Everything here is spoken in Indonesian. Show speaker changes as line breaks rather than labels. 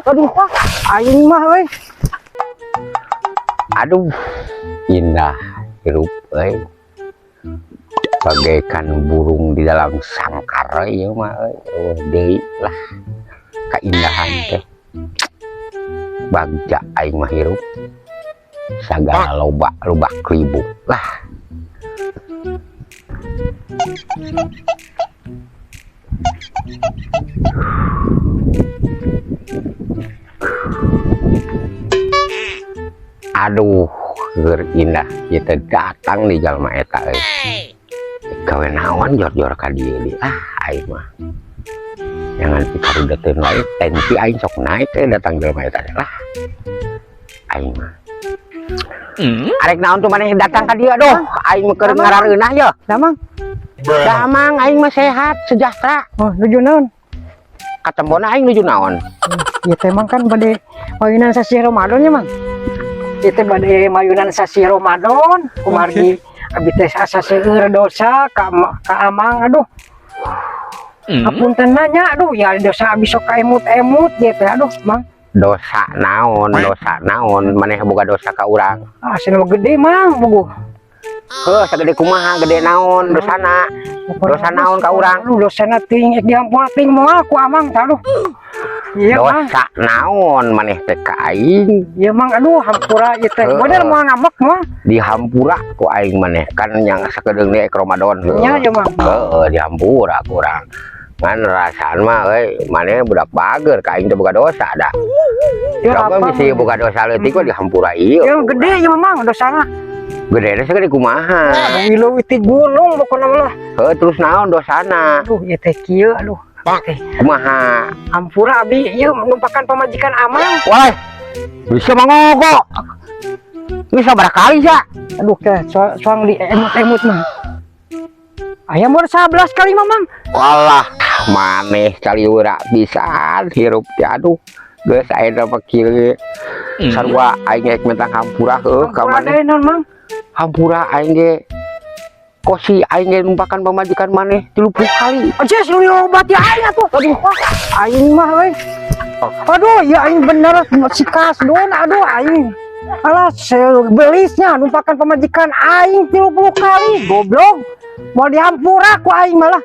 Aduh, aing mah euy.
Aduh, indah hirup euy. Bagaikan burung di dalam sangkar ieu mah euy. Oh, deui lah. Keindahan teh. Bagja aing mah hirup. Sagala loba kribu lah. Aduh, keur indah kita datang di jalma eta euy. Gawe naon jor-jor ka dieu di. Aing mah. Jangan pikarudeteun wae, tensi aing sok naik datang jalma eta lah. Aing mah. Arek naon tuh maneh datang ka dieu aduh, aing mah keur ngarareunah ye.
Damang.
Damang aing mah sehat, sejahtera.
Oh, nuju naon?
Katembona aing nuju naon?
Ieu teh mang kan bade mayunan sasi Ramadan ya, Mang. Ieu teh bade mayunan sasi Ramadan, kumargi abi teh asa seueur dosa ka Amang aduh. Hapunten nanya aduh ya dosa abi sok kaemut-emut ieu teh aduh, Mang.
Dosa naon maneh boga dosa ka urang.
Cenah gede, Mang, bogoh.
Heuh, sagede kumaha gede naon dosana? Dosa naon ka urang?
Aduh, dosana ting diampura ting moal ku Amang tah aduh. Iya, Mang.
Dosa naon maneh teh ka aing?
Iya, Mang, aduh hampura ieu teh. Bener moal ngambek mah.
Dihampura ku aing maneh kan yang sakedeung di Ramadan.
Nya ya, Mang.
Heeh, dihampura ku urang. Ngan rasaan mah euy maneh budak bager ka aing teh boga dosa da.
Ya
Coba bisa boga dosa leutik mah dihampura ieu.
Ya gede ya Mang dosana.
Gede teh sagede kumaha?
Wilu witi gulung pokona mah.
Heuh, terus naon dosana?
Aduh, ieu teh kieu aduh.
Kumaha?
Hampura abi ieu numpakan pamajikan Amang.
Wah, bisa mangoko. Bisa berapa kali ya?
Aduh teh soang di emut-emut mah. Aya mur 11 kali Mamang.
Walah, maneh caliura pisan hirup teh aduh. Geus ayeuna mah kieu. Sarua aing rek mentang hampura heuh ka maneh.
Hampura naon, Mang?
Hampura aing ge kosi aing ge numpakan pamajikan maneh 30 kali.
Aja sih obat ya aing atuh. Aduh, aing mah euy. Aduh, ya aing bener si kasdon aduh aing. Alah, belisnya numpakan pamajikan aing 30 kali. Goblok. Mau dihampura ku aing malah.